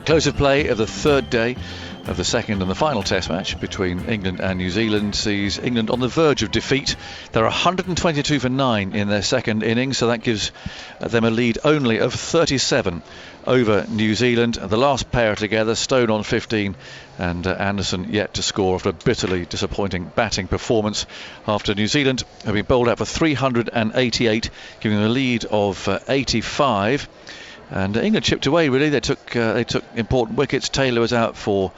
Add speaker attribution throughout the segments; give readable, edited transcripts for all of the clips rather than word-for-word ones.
Speaker 1: Close of play of the third day of the second and the final test match between England and New Zealand sees England on the verge of defeat. They're 122 for 9 in their second innings, so that gives them a lead only of 37 over New Zealand. The last pair together, Stone on 15 and Anderson yet to score after a bitterly disappointing batting performance after New Zealand have been bowled out for 388, giving them a lead of 85. And England chipped away really. They took important wickets. Taylor was out for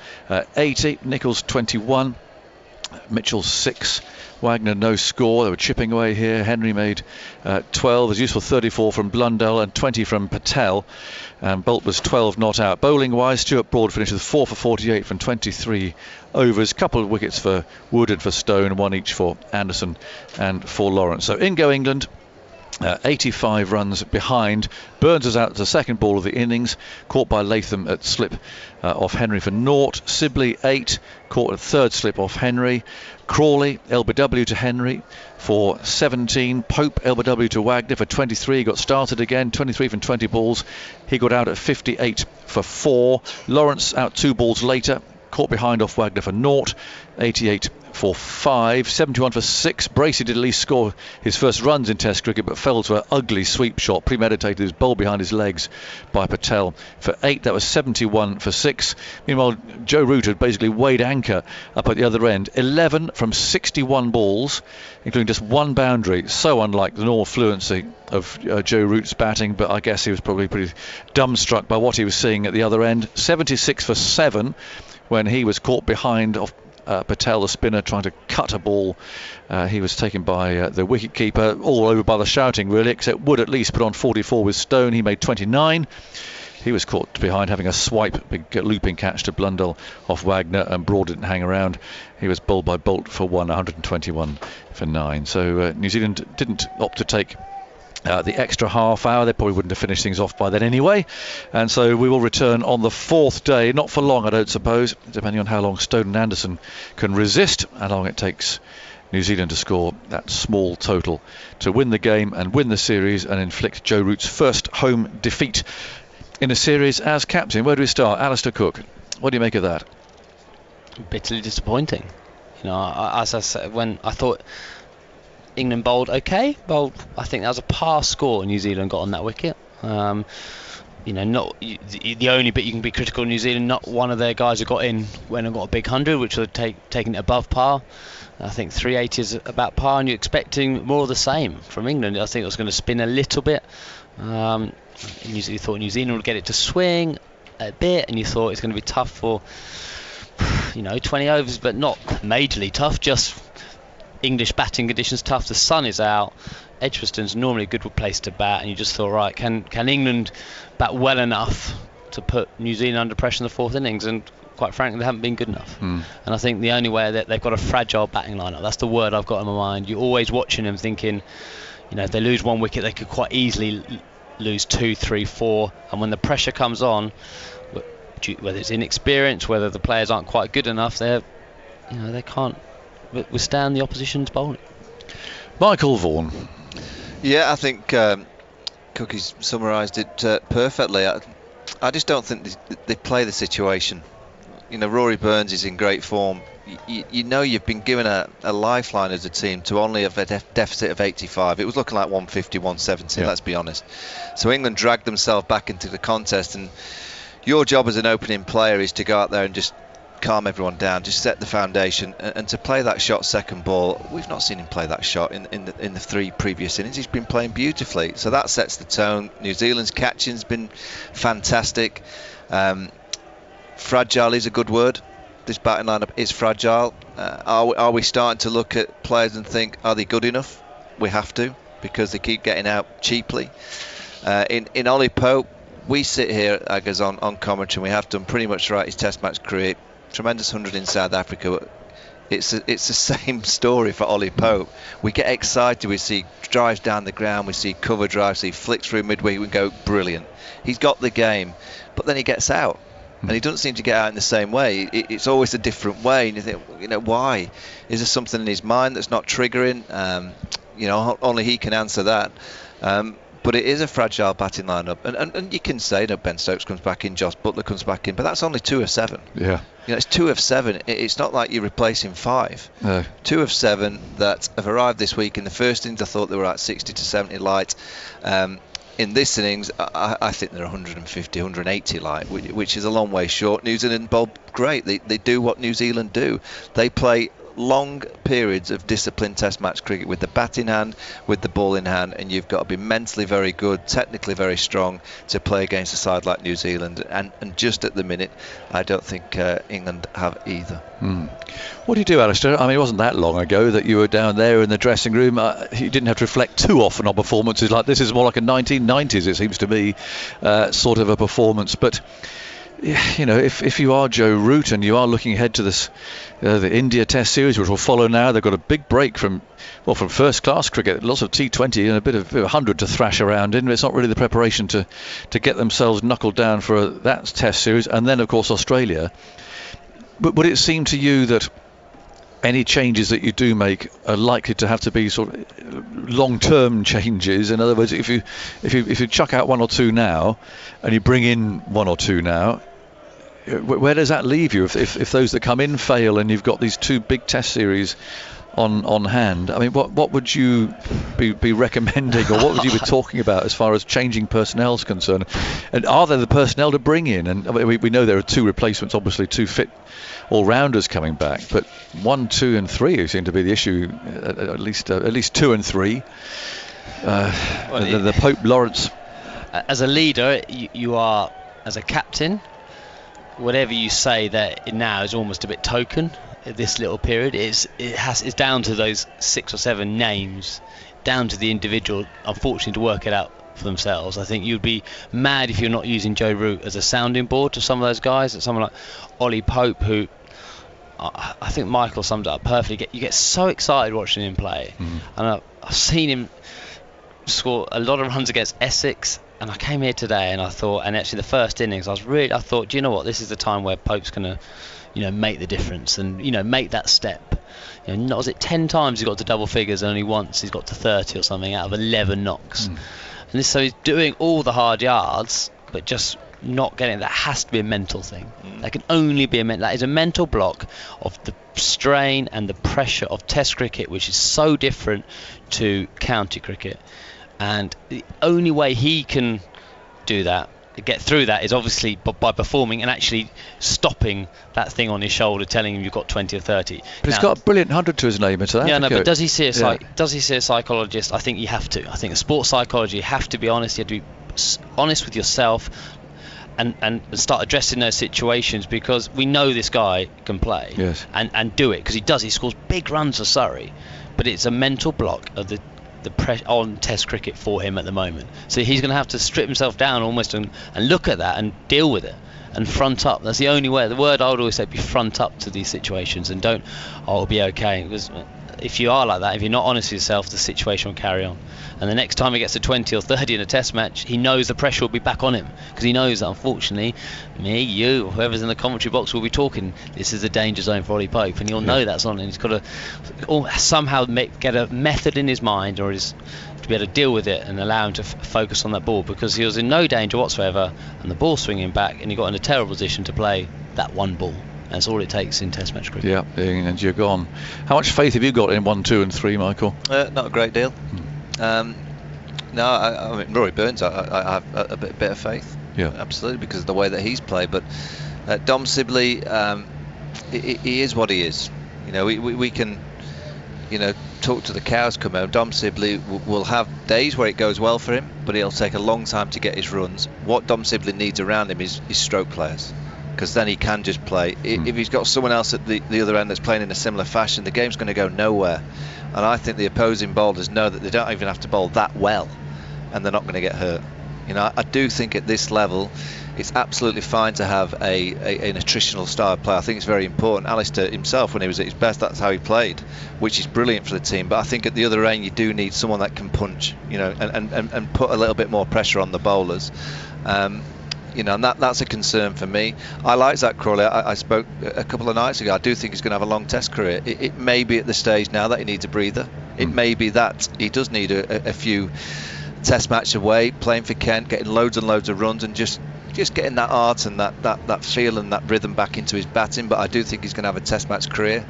Speaker 1: 80, Nicholls 21, Mitchell 6, Wagner no score. They were chipping away here. Henry made 12, as useful 34 from Blundell and 20 from Patel. Bolt was 12 not out. Bowling wise, Stuart Broad finished with 4 for 48 from 23 overs. Couple of wickets for Wood and for Stone, one each for Anderson and for Lawrence. So in go England. 85 runs behind. Burns was out at the second ball of the innings, caught by Latham at slip off Henry for 0. Sibley 8, caught at third slip off Henry. Crawley, LBW to Henry for 17. Pope, LBW to Wagner for 23. Got started again, 23 from 20 balls. He got out at 58 for 4. Lawrence out 2 balls later, caught behind off Wagner for 0. 88 for 5, 71 for 6. Bracey did at least score his first runs in Test cricket, but fell to an ugly sweep shot, premeditated, his bowl behind his legs by Patel for 8. That was 71 for 6. Meanwhile, Joe Root had basically weighed anchor up at the other end. 11 from 61 balls, including just one boundary. So unlike the normal fluency of Joe Root's batting, but I guess he was probably pretty dumbstruck by what he was seeing at the other end. 76 for 7 when he was caught behind off Patel, the spinner, trying to cut a ball. He was taken by the wicketkeeper, all over by the shouting really, except Wood at least put on 44 with Stone. He made 29. He was caught behind having a swipe, big looping catch to Blundell off Wagner, and Broad didn't hang around. He was bowled by Bolt for 121 for 9. So New Zealand didn't opt to take the extra half hour. They probably wouldn't have finished things off by then anyway, and so we will return on the fourth day, not for long I don't suppose, depending on how long Stone and Anderson can resist, how long it takes New Zealand to score that small total to win the game and win the series and inflict Joe Root's first home defeat in a series as captain. Where do we start? Alistair Cook, what do you make of that?
Speaker 2: Bitterly disappointing. You know, as I said, when I thought England bowled okay. I think that was a par score New Zealand got on that wicket. You know, not the only bit you can be critical of New Zealand, not one of their guys who got in when and got a big 100, which would have taken it above par. I think 380 is about par, and you're expecting more of the same from England. I think it was going to spin a little bit. You thought New Zealand would get it to swing a bit, and you thought it's going to be tough for 20 overs, but not majorly tough, just English batting conditions tough. The sun is out. Edgbaston's normally a good place to bat, and you just thought, right, can England bat well enough to put New Zealand under pressure in the fourth innings? And quite frankly, they haven't been good enough. And I think the only way that they've got a fragile batting lineup, that's the word I've got in my mind. You're always watching them thinking, if they lose one wicket, they could quite easily lose 2, 3, 4. And when the pressure comes on, whether it's inexperience, whether the players aren't quite good enough, they can't withstand the opposition's bowling.
Speaker 1: Michael Vaughan.
Speaker 3: Yeah, I think Cookie's summarised it perfectly. I just don't think they play the situation. Rory Burns is in great form. You've been given a lifeline as a team to only have a deficit of 85. It was looking like 150, 170, let's be honest. So England dragged themselves back into the contest, and your job as an opening player is to go out there and just calm everyone down, just set the foundation, and to play that shot second ball. We've not seen him play that shot in the 3 previous innings. He's been playing beautifully, so that sets the tone. New Zealand's catching's been fantastic. Fragile is a good word. This batting lineup is fragile. Are we starting to look at players and think, are they good enough? We have to, because they keep getting out cheaply. In Ollie Pope, we sit here, Aggers, on commentary, and we have done pretty much throughout his Test match career. Tremendous 100 in South Africa. It's the same story for Ollie Pope. We get excited, we see drives down the ground, we see cover drives, see flicks through midway, we go, brilliant. He's got the game, but then he gets out, and he doesn't seem to get out in the same way. It's always a different way, and you think, why? Is there something in his mind that's not triggering? Only he can answer that. But it is a fragile batting lineup, and you can say that Ben Stokes comes back in, Josh Buttler comes back in, but that's only 2 of 7.
Speaker 1: Yeah.
Speaker 3: It's 2 of 7. It's not like you're replacing 5.
Speaker 1: No.
Speaker 3: 2 of 7 that have arrived this week. In the first innings, I thought they were at 60 to 70 light. In this innings, I think they're 150, 180 light, which is a long way short. New Zealand bowled great. They do what New Zealand do. They play long periods of disciplined test match cricket with the bat in hand, with the ball in hand, and you've got to be mentally very good, technically very strong to play against a side like New Zealand, and just at the minute I don't think England have either.
Speaker 1: What do you do, Alistair? I mean, it wasn't that long ago that you were down there in the dressing room. You didn't have to reflect too often on performances like this. Is more like a 1990s, it seems to me, sort of a performance. But if you are Joe Root and you are looking ahead to this the India Test series, which will follow now, they've got a big break from first class cricket, lots of T20 and a bit of 100 to thrash around in. It's not really the preparation to get themselves knuckled down for that Test series, and then of course Australia. But would it seem to you that any changes that you do make are likely to have to be sort of long-term changes? In other words, if you chuck out 1 or 2 now and you bring in 1 or 2 now, where does that leave you if those that come in fail and you've got these 2 big Test series on hand? I mean, what would you be recommending, or what would you be talking about as far as changing personnel is concerned? And are there the personnel to bring in? And I mean, we know there are 2 replacements, obviously 2 fit all-rounders coming back, but 1, 2 and 3 seem to be the issue, at least 2 and 3. The Pope Lawrence.
Speaker 2: As a leader, you are, as a captain, whatever you say that now is almost a bit token. This little period it's down to those 6 or 7 names, down to the individual, unfortunately, to work it out for themselves. I think you'd be mad if you're not using Joe Root as a sounding board to some of those guys. Someone like Ollie Pope, who I think Michael summed it up perfectly. You get so excited watching him play, and I've seen him score a lot of runs against Essex. And I came here today and I thought, and actually the first innings, I thought, do you know what? This is the time where Pope's going to, make the difference and, make that step. Not was it 10 times he got to double figures, and only once he's got to 30 or something out of 11 knocks. And so he's doing all the hard yards, but just not getting. That has to be a mental thing. That can only be that is a mental block of the strain and the pressure of Test cricket, which is so different to county cricket. And the only way he can do that, get through that, is obviously by performing and actually stopping that thing on his shoulder, telling him you've got 20 or 30.
Speaker 1: But he's got a brilliant 100 to his name. Into that.
Speaker 2: Yeah, no. But does he see a psychologist? I think you have to. I think the sports psychology, you have to be honest. You have to be honest with yourself, and start addressing those situations, because we know this guy can play.
Speaker 1: Yes.
Speaker 2: And do it, because he does. He scores big runs for Surrey, but it's a mental block of the pressure on Test cricket for him at the moment. So he's going to have to strip himself down almost and look at that and deal with it and front up. That's the only way. The word I would always say, be front up to these situations, and don't, it'll be okay. Because if you are like that, if you're not honest with yourself, the situation will carry on. And the next time he gets to 20 or 30 in a Test match, he knows the pressure will be back on him, because he knows that, unfortunately, me, you, whoever's in the commentary box will be talking, this is a danger zone for Ollie Pope, and he'll know that's on him. He's got to somehow get a method in his mind, or to be able to deal with it and allow him to focus on that ball, because he was in no danger whatsoever, and the ball swinging back, and he got in a terrible position to play that one ball. That's all it takes in Test match cricket.
Speaker 1: Yeah, and you're gone. How much faith have you got in 1, 2 and 3, Michael?
Speaker 3: Not a great deal. No, I mean, Rory Burns, I have a bit of faith.
Speaker 1: Yeah,
Speaker 3: absolutely, because of the way that he's played. But Dom Sibley, he is what he is. We can, talk to the cows come home. Dom Sibley will have days where it goes well for him, but it'll take a long time to get his runs. What Dom Sibley needs around him is stroke players, because then he can just play. If he's got someone else at the other end that's playing in a similar fashion, the game's going to go nowhere. And I think the opposing bowlers know that they don't even have to bowl that well, and they're not going to get hurt. I do think at this level it's absolutely fine to have an attritional style of play. I think it's very important. Alistair himself, when he was at his best, that's how he played, which is brilliant for the team. But I think at the other end you do need someone that can punch, and put a little bit more pressure on the bowlers. And that's a concern for me. I like Zach Crawley. I spoke a couple of nights ago. I do think he's going to have a long Test career. It may be at the stage now that he needs a breather. It may be that he does need a few Test match away, playing for Kent, getting loads and loads of runs, and just getting that art and that feel and that rhythm back into his batting. But I do think he's going to have a Test match career.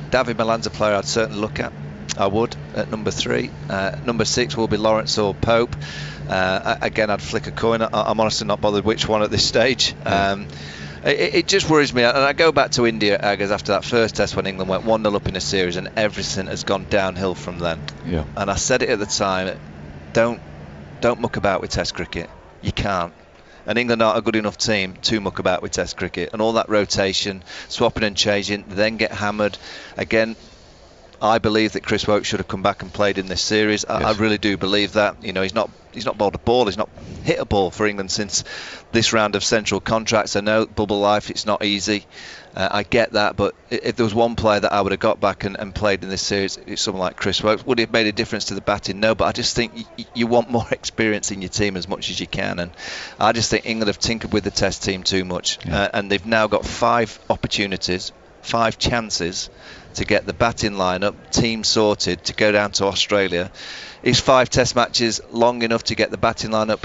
Speaker 3: David Milan's a player I'd certainly look at. I would at number 3. Number 6 will be Lawrence or Pope. Again, I'd flick a coin. I'm honestly not bothered which one at this stage. It just worries me, and I go back to India, Aggers, after that first test when England went 1-0 up in a series, and everything has gone downhill from then.
Speaker 1: Yeah.
Speaker 3: And I said it at the time, don't muck about with Test cricket. You can't. And England aren't a good enough team to muck about with Test cricket. And all that rotation, swapping and changing, then get hammered. Again, I believe that Chris Woakes should have come back and played in this series. I really do believe that. You know, he's not bowled a ball. He's not hit a ball for England since this round of central contracts. I know bubble life, it's not easy. I get that, but if there was one player that I would have got back and played in this series, it's someone like Chris Woakes. Would it have made a difference to the batting? No, but I just think you want more experience in your team as much as you can, and I just think England have tinkered with the Test team too much, and they've now got 5 opportunities, 5 chances to get the batting lineup, team sorted, to go down to Australia. Is 5 Test matches long enough to get the batting lineup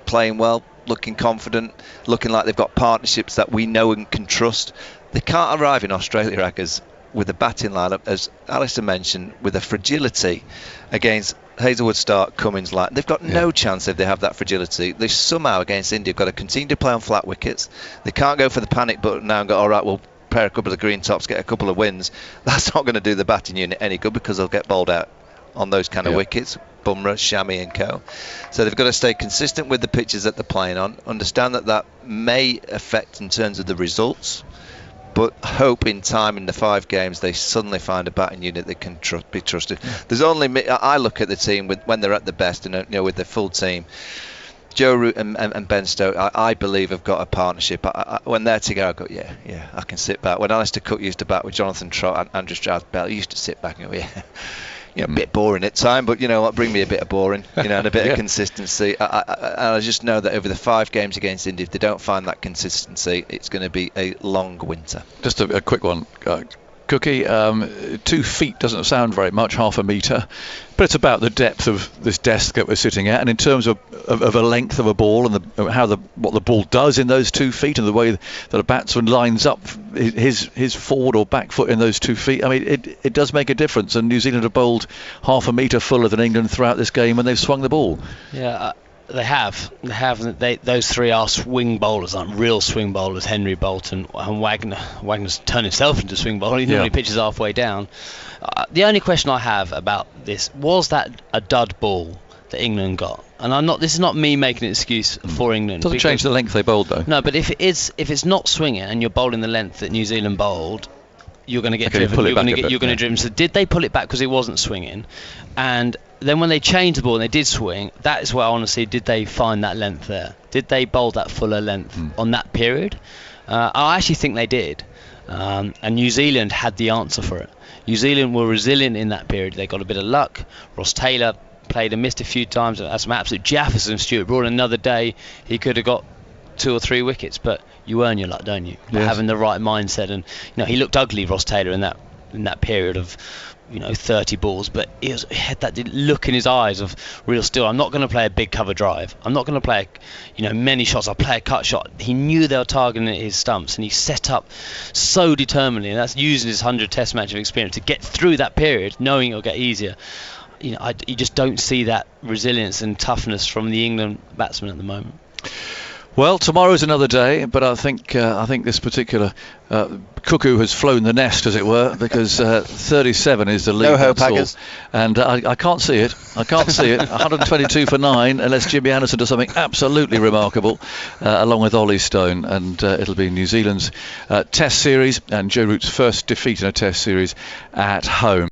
Speaker 3: playing well, looking confident, looking like they've got partnerships that we know and can trust? They can't arrive in Australia, Aggers, with a batting lineup, as Alistair mentioned, with a fragility against Hazelwood, Stark, Cummins. They've got no chance if they have that fragility. They somehow against India got to continue to play on flat wickets. They can't go for the panic button now and go, all right, we'll pair a couple of green tops, get a couple of wins. That's not going to do the batting unit any good, because they'll get bowled out on those kind of wickets. Bumrah, Shami and co. So they've got to stay consistent with the pitches that they're playing on, understand that may affect in terms of the results, but hope in time in the 5 games they suddenly find a batting unit that can be trusted. There's only I look at the team when they're at the best, and with the full team. Joe Root and Ben Stokes, I believe, have got a partnership. When they're together, I go, yeah, I can sit back. When Alistair Cook used to bat with Jonathan Trott, Andrew Stroud-Bell, he used to sit back and go, a bit boring at time, but you know what, bring me a bit of boring, and a bit of consistency. I just know that over the 5 games against India, if they don't find that consistency, it's going to be a long winter.
Speaker 1: Just a quick one. Cookie, 2 feet doesn't sound very much, half a metre, but it's about the depth of this desk that we're sitting at, and in terms of a length of a ball and what the ball does in those 2 feet, and the way that a batsman lines up his forward or back foot in those 2 feet, I mean, it does make a difference. And New Zealand have bowled half a metre fuller than England throughout this game when they've swung the ball.
Speaker 2: Yeah. They have. Those 3 are swing bowlers, aren't real swing bowlers. Henry, Bolton, and Wagner's turned himself into a swing bowler. He normally pitches halfway down. The only question I have about this, was that a dud ball that England got? And this is not me making an excuse for England.
Speaker 1: Doesn't change the length they bowled, though.
Speaker 2: No, but if it's not swinging and you're bowling the length that New Zealand bowled, you're going to get driven. You're going to driven. So did they pull it back because it wasn't swinging? And then when they changed the ball and they did swing, that is where I want to see, did they find that length there? Did they bowl that fuller length on that period? I actually think they did. And New Zealand had the answer for it. New Zealand were resilient in that period. They got a bit of luck. Ross Taylor played and missed a few times. That's some absolute jaffers. And Stuart Broad, another day, he could have got 2 or 3 wickets. But you earn your luck, don't you? Yes. Having the right mindset. And he looked ugly, Ross Taylor, in that period of 30 balls, but he had that look in his eyes of real steel. I'm not going to play a big cover drive. I'm not going to play many shots. I'll play a cut shot. He knew they were targeting his stumps, and he set up so determinedly, and that's using his 100 Test match of experience to get through that period, knowing it'll get easier. You just don't see that resilience and toughness from the England batsmen at the moment.
Speaker 1: Well, tomorrow's another day, but I think this particular cuckoo has flown the nest, as it were, because 37 is the lead.
Speaker 3: No hope, Aggers.
Speaker 1: And I can't see it. 122 for 9, unless Jimmy Anderson does something absolutely remarkable, along with Ollie Stone, and it'll be New Zealand's Test series and Joe Root's first defeat in a Test series at home.